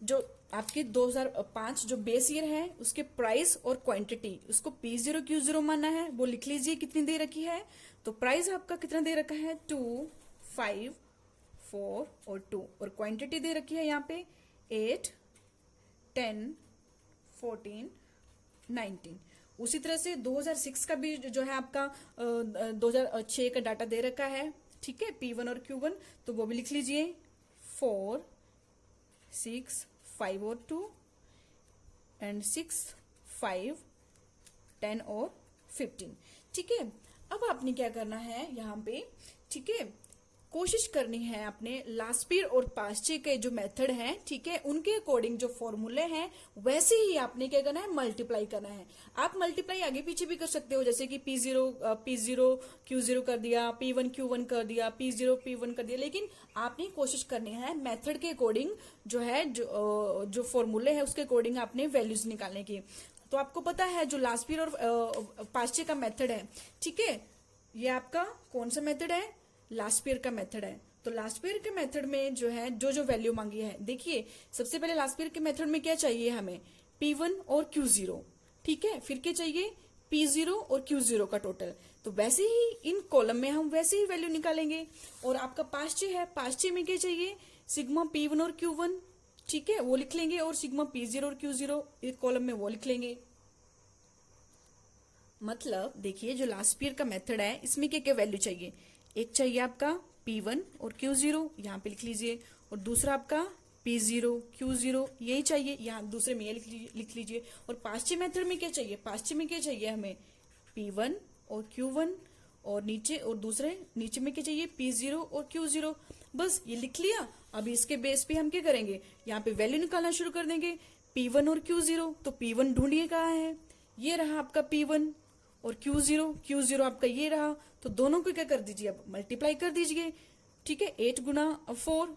जो आपके 2005 जो बेस ईयर है उसके प्राइस और क्वांटिटी उसको P0 Q0 मानना है, वो लिख लीजिए कितनी दे रखी है। तो प्राइस आपका कितना दे रखा है, 2, 5, 4 और 2, और क्वांटिटी दे रखी है यहाँ पे 8, 10, 14, 19। उसी तरह से 2006 का भी जो है आपका 2006 का डाटा दे रखा है, ठीक है, P1 और Q1, तो वो भी लिख लीजिए 4, 6, 5 और 2 एंड 6, 5, 10 और 15, ठीक है। अब आपने क्या करना है यहाँ पे, ठीक है, कोशिश करनी है आपने लास्पियर और पास्चे के जो मेथड हैं, ठीक है, उनके अकॉर्डिंग जो फॉर्मूले हैं वैसे ही आपने क्या करना है, मल्टीप्लाई करना है। आप मल्टीप्लाई आगे पीछे भी कर सकते हो, जैसे कि P0 Q0 कर दिया, P1 Q1 कर दिया, P0 P1 कर दिया, लेकिन आपने कोशिश करनी है मेथड के अकॉर्डिंग जो है जो फॉर्मूले है उसके अकॉर्डिंग आपने वैल्यूज निकालने की। तो आपको पता है जो लास्पियर और पास्चे का मेथड है, ठीक है, ये आपका कौन सा मेथड है, लास्पियर का मेथड है। तो लास्पियर के मेथड में जो है जो वैल्यू मांगी है, देखिए सबसे पहले लास्पियर के मेथड में क्या चाहिए हमें, P1 और Q0, ठीक है, फिर क्या चाहिए, P0 और Q0 का टोटल। तो वैसे ही इन कॉलम में हम वैसे ही वैल्यू निकालेंगे। और आपका पास्चे है, पास्चे में क्या चाहिए, सिग्मा P1 और Q1, ठीक है, वो लिख लेंगे, और सिग्मा P0 और Q0 एक कॉलम में वो लिख लेंगे। मतलब देखिए जो लास्ट पीरियड का मेथड है इसमें क्या क्या वैल्यू चाहिए, एक चाहिए आपका P1 और Q0 यहाँ पे लिख लीजिए, और दूसरा आपका P0 Q0 यही चाहिए, यहाँ दूसरे में ये लिख लीजिए। और पाश्चे मेथड में क्या चाहिए, पाश्चे में क्या चाहिए हमें P1 और Q1, और नीचे और दूसरे नीचे में क्या चाहिए P0 और Q0। बस ये लिख लिया। अब इसके बेस पे हम क्या करेंगे, यहाँ पे वैल्यू निकालना शुरू कर देंगे P1 और Q0। तो P1 ढूंढिए कहाँ है, ये रहा आपका P1, और Q0 आपका ये रहा। तो दोनों को क्या कर दीजिए, अब मल्टीप्लाई कर दीजिए। ठीक है, 8 गुना 4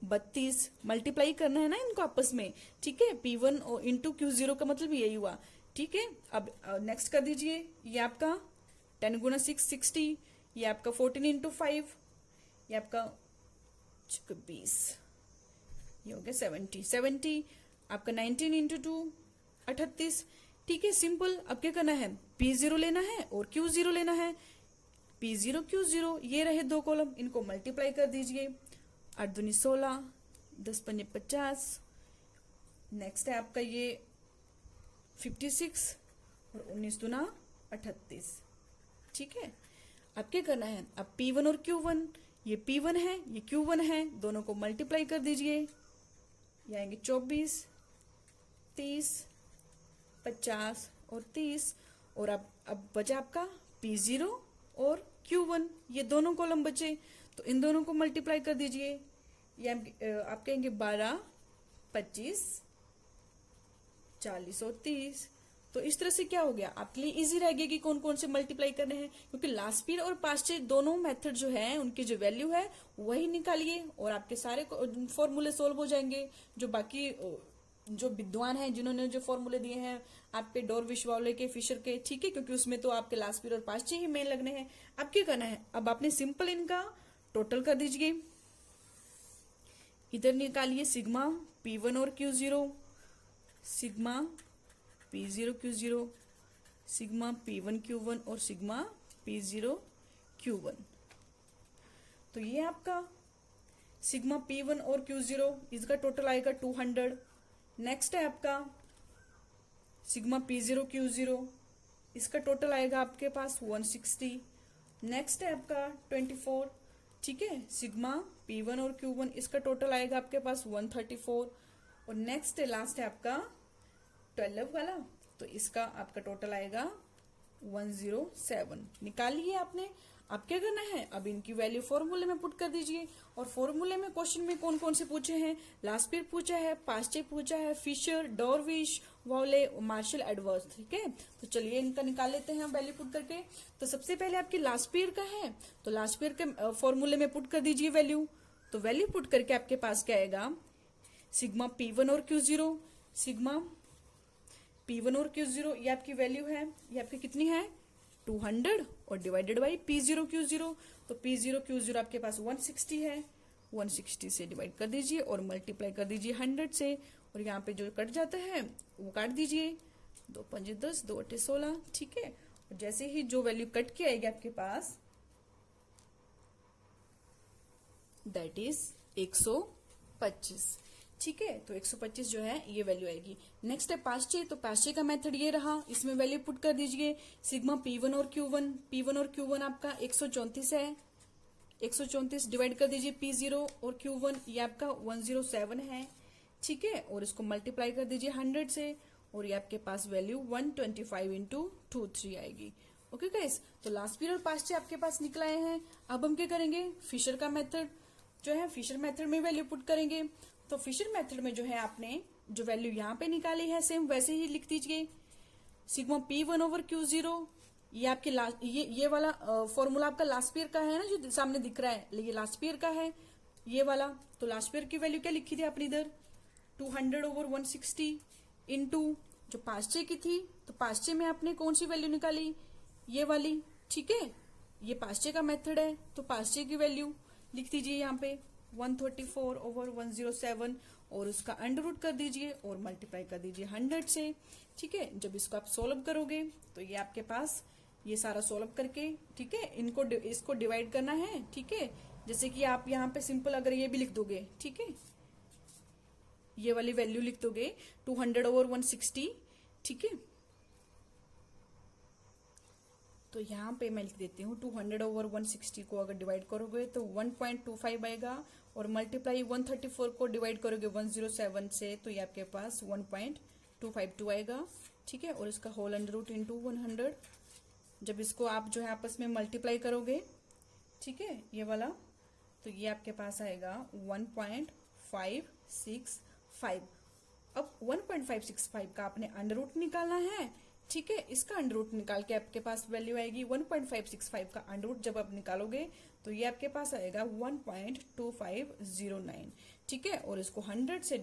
32 मल्टीप्लाई करना है ना इनको आपस में। ठीक है, P1 और इंटू Q0 का मतलब यही हुआ। ठीक है, अब नेक्स्ट कर दीजिए, ये आपका 10 गुना 6 60, ये आपका 14 इंटू 5, ये आपका 20, ये हो गया 70 आपका 19 इंटू 2 38। ठीक है, सिंपल। अब क्या करना है, P0 लेना है और Q0 लेना है। P0 Q0 ये रहे दो कॉलम, इनको मल्टीप्लाई कर दीजिए। 8 दूनी 16, 10 पंजे 50, नेक्स्ट है आपका ये 56, और 19 दूना 38। ठीक है, अब क्या करना है, अब P1 और Q1, ये P1 है ये Q1 है, दोनों को मल्टीप्लाई कर दीजिए। ये आएंगे 24, 30, 50 और 30, और अब बचा आपका P0 और Q1, ये दोनों कॉलम बचे, तो इन दोनों को मल्टीप्लाई कर दीजिए। ये आप कहेंगे 12, 25, 40 और 30। तो इस तरह से क्या हो गया, आपके लिए इजी रहेगी कि कौन कौन से मल्टीप्लाई करने हैं, क्योंकि लास्ट पीरियड और पास्ट ईयर दोनों मेथड जो है उनकी जो वैल्यू है वही निकालिए, और आपके सारे फॉर्मूले सोल्व हो जाएंगे। जो बाकी जो विद्वान हैं जिन्होंने जो फॉर्मूले दिए हैं आपके डॉर्विश वाले के, फिशर के, ठीक है, क्योंकि उसमें तो आपके लास्ट पीरियड और पास्ट ईयर ही मेन लगने हैं। अब क्या करना है, अब आपने सिंपल इनका टोटल कर दीजिए। इधर निकालिए सिग्मा P1 और Q0, sigma P0 Q0, sigma P1 Q1 और सिग्मा P0 Q1। तो ये आपका सिग्मा P1 और Q0 इसका टोटल आएगा 200। नेक्स्ट है आपका सिग्मा P0 Q0, इसका टोटल आएगा आपके पास 160। नेक्स्ट है आपका 24। ठीक है, सिग्मा P1 और Q1 इसका टोटल आएगा आपके पास 134। और नेक्स्ट है लास्ट है आपका 12 वाला, तो इसका आपका टोटल आएगा 107। निकालिए आपने। अब क्या करना है, अब इनकी वैल्यू फॉर्मूले में पुट कर दीजिए। और फॉर्मूले में क्वेश्चन में कौन कौन से पूछे हैं, लास्ट पीरियड पूछा है, पास्ट ईयर पूछा है, फिशर, डॉर्विश, वॉले, मार्शल एडवर्स। ठीक है, तो चलिए इनका निकाल लेते हैं वैल्यू पुट करके। तो सबसे पहले आपकी लास्ट पीरियड का है, तो लास्ट पीरियड के फॉर्मूले में पुट कर दीजिए वैल्यू। तो वैल्यू पुट करके आपके पास क्या आएगा, सिग्मा P1 और Q0, सिग्मा P1 और Q0 ये आपकी वैल्यू है, ये आपकी कितनी है 200, और डिवाइडेड बाई P0 Q0। तो P0 Q0 आपके पास 160 है, 160 से डिवाइड कर दीजिए और मल्टीप्लाई कर दीजिए 100 से, और यहाँ पे जो कट जाता है वो काट दीजिए। 2 पंजे 10, 2 अट्ठे 16। ठीक है, और जैसे ही जो वैल्यू कट के आएगी आपके पास दैट इज 125। ठीक है, तो 125 जो है ये वैल्यू आएगी। नेक्स्ट है पाश्चे, तो पाश्चे का मेथड ये रहा, इसमें वैल्यू पुट कर दीजिए। सिग्मा P1 और Q1 आपका 134 है, 134 डिवाइड कर दीजिए P0 और Q1 ये आपका 107 है। ठीक है, और इसको मल्टीप्लाई कर दीजिए 100 से, और ये आपके पास वैल्यू 125 इंटू 23 आएगी। ओके गाइस, तो लास्ट पीरियड पाश्चे आपके पास निकल आए हैं। अब हम क्या करेंगे, फिशर का मेथड जो है, फिशर मेथड में वैल्यू पुट करेंगे। तो फिशर मेथड में जो है आपने जो वैल्यू यहाँ पे निकाली है सेम वैसे ही लिख दीजिए। सिग्मा P1 ओवर Q0 ये आपके लास्ट ये वाला फॉर्मूला आपका लास्ट पीरियड का है ना, जो सामने दिख रहा है, ये लास्ट पीरियड का है ये वाला। तो लास्ट पीरियड की वैल्यू क्या लिखी थी आपने इधर 200 ओवर 160 इंटू जो पाश्चे की थी, तो पाश्चे में आपने कौन सी वैल्यू निकाली, ये वाली। ठीक है, ये पाश्चे का मेथड है, तो पाश्चे की वैल्यू लिख दीजिए यहाँ पे 134 ओवर 107, और उसका अंडर रूट कर दीजिए और मल्टीप्लाई कर दीजिए 100 से। ठीक है, जब इसको आप सोल्व करोगे तो ये आपके पास ये सारा सोल्व करके, ठीक है, इसको डिवाइड करना है। ठीक है, जैसे कि आप यहाँ पे सिंपल अगर ये भी लिख दोगे, ठीक है, ये वाली वैल्यू लिख दोगे 200/160, ठीक है। तो यहाँ पे मैं लिख देती हूँ 200/160 को अगर डिवाइड करोगे तो 1.25 आएगा, और मल्टीप्लाई 134 को डिवाइड करोगे 107 से तो ये आपके पास 1.252 आएगा, ठीक है। और इसका होल अंडर रूट इंटू 100, जब इसको आप जो है आपस में मल्टीप्लाई करोगे, ठीक है, ये वाला, तो ये आपके पास आएगा 1.565। अब 1.565 का आपने अंडर रूट निकालना है, ठीक है। इसका अंडर रूट निकाल के आपके पास वैल्यू आएगी 1.565 का अंडर रूट जब आप निकालोगे तो ये आपके पास आएगा 1.2509, ठीक है। और इसको 100 से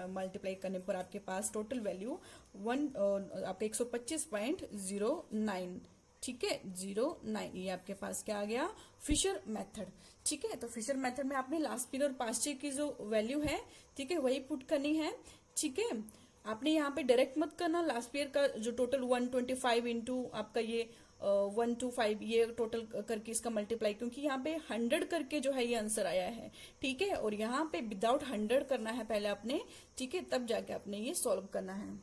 मल्टीप्लाई करने पर आपके पास टोटल वैल्यू आपका 125.09, ठीक है, 09। ये आपके पास क्या आ गया, फिशर मेथड, ठीक है। तो फिशर मेथड में आपने लास्ट पीरियड और पास्ट ईयर की जो वैल्यू है, ठीक है, वही पुट करनी है, ठीक है। आपने यहाँ पे डायरेक्ट मत करना, लास्ट ईयर का जो टोटल 125 इंटू आपका ये 125 ये टोटल करके इसका मल्टीप्लाई, क्योंकि यहाँ पे 100 करके जो है ये आंसर आया है, ठीक है। और यहाँ पे विदाउट 100 करना है पहले आपने, ठीक है, तब जाके आपने ये सॉल्व करना है।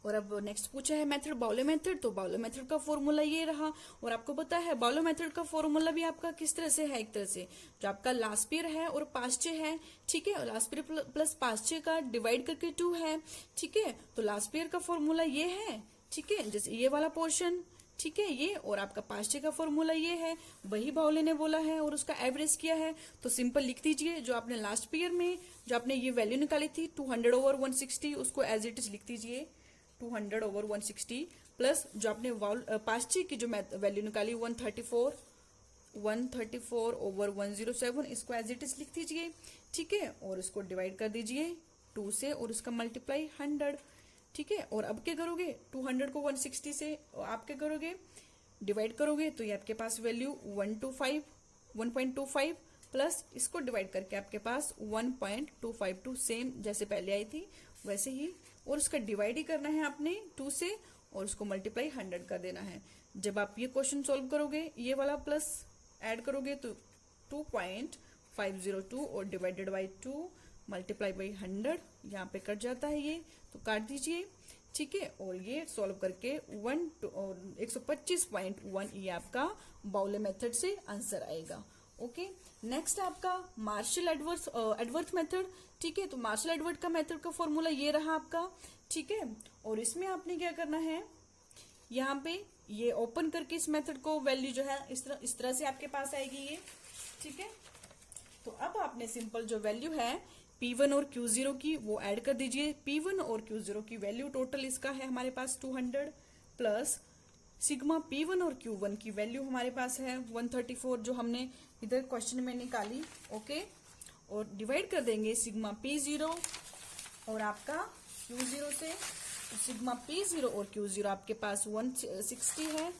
और अब नेक्स्ट पूछा है मेथड बाउले मेथड, तो बाउले मेथड का फॉर्मूला ये रहा। और आपको पता है बाउले मेथड का फॉर्मूला भी आपका किस तरह से है, एक तरह से जो आपका लास्ट ईयर है और पास्ट ईयर है, ठीक है, last year plus past year का डिवाइड करके 2 है, ठीक है। तो लास्ट ईयर का फॉर्मूला ये है, ठीक है, जैसे ये वाला पोर्शन, ठीक है, ये, और आपका पास्ट ईयर का फॉर्मूला ये है, वही बाउले ने बोला है और उसका एवरेज किया है। तो सिंपल लिख दीजिए, जो आपने लास्ट ईयर में जो आपने ये वैल्यू निकाली थी 200/160, उसको एज इट इज लिख दीजिए 200/160, प्लस जो आपने पास्ट ईयर की जो वैल्यू निकाली 134/107, इसको एज इट इज लिख दीजिए, ठीक है। और इसको डिवाइड कर दीजिए 2 से और उसका मल्टीप्लाई 100, ठीक है। और अब क्या करोगे, 200 को 160 से आप क्या करोगे, डिवाइड करोगे तो ये आपके पास वैल्यू 1.25 प्लस इसको डिवाइड करके आपके पास 1.252, सेम जैसे पहले आई थी वैसे ही। और उसका डिवाइड ही करना है आपने 2 से और उसको मल्टीप्लाई 100 कर देना है। जब आप ये क्वेश्चन सॉल्व करोगे, ये वाला प्लस ऐड करोगे तो 2.502 और डिवाइडेड बाई 2 मल्टीप्लाई बाई 100, यहाँ पे कट जाता है ये, तो काट दीजिए, ठीक है। और ये सॉल्व करके 125.1 ये आपका बाउले मेथड से आंसर आएगा। ओके, नेक्स्ट आपका मार्शल एडवर्थ मेथड, ठीक है। तो मार्शल एडवर्थ का मेथड का फॉर्मूला ये रहा आपका, ठीक है। और इसमें आपने क्या करना है, यहाँ पे ये ओपन करके इस मेथड को वैल्यू जो है इस तरह से आपके पास आएगी ये, ठीक है। तो अब आपने सिंपल जो वैल्यू है P1 और Q0 की वो ऐड कर दीजिए। P1 और Q0 की वैल्यू टोटल इसका है हमारे पास 200 प्लस सिग्मा P1 और Q1 की वैल्यू हमारे पास है 134 जो हमने इधर क्वेश्चन में निकाली, ओके। और डिवाइड कर देंगे सिग्मा P0 और आपका Q0 से। तो सिग्मा P0 और Q0 आपके पास 160 है,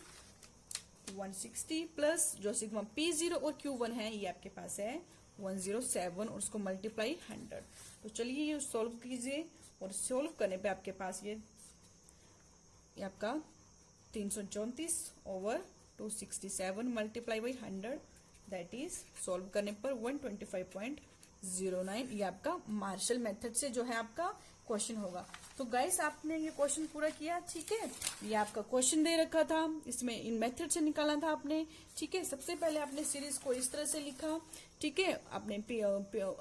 160 प्लस जो सिग्मा P0 और Q1 है ये आपके पास है 107 और उसको मल्टीप्लाई 100। तो चलिए ये सॉल्व कीजिए और सॉल्व करने पे आपके पास ये आपका 334/267 multiply by 100, that is solve करने पर 125.09 ये आपका मार्शल मेथड से जो है आपका क्वेश्चन होगा। तो गाइस आपने ये क्वेश्चन पूरा किया, ठीक है। ये आपका क्वेश्चन दे रखा था, इसमें इन मेथड से निकालना था आपने, ठीक है। सबसे पहले आपने सीरीज को इस तरह से लिखा, ठीक है। आपने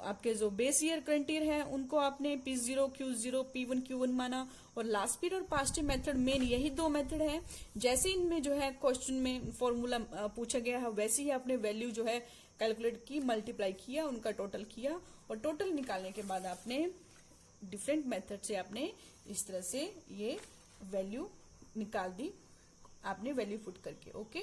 आपके जो बेस ईयर करंट ईयर है उनको आपने P0 Q0 P1 Q1 माना, और लास्ट ईयर और पास्ट ईयर मेथड मेन यही 2 मेथड है। जैसे इनमें जो है क्वेश्चन में फॉर्मूला पूछा गया है वैसे ही आपने वैल्यू जो है कैलकुलेट की, मल्टीप्लाई किया, उनका टोटल किया, और टोटल निकालने के बाद आपने डिफरेंट मेथड से आपने इस तरह से ये वैल्यू निकाल दी, आपने वैल्यू पुट करके, ओके।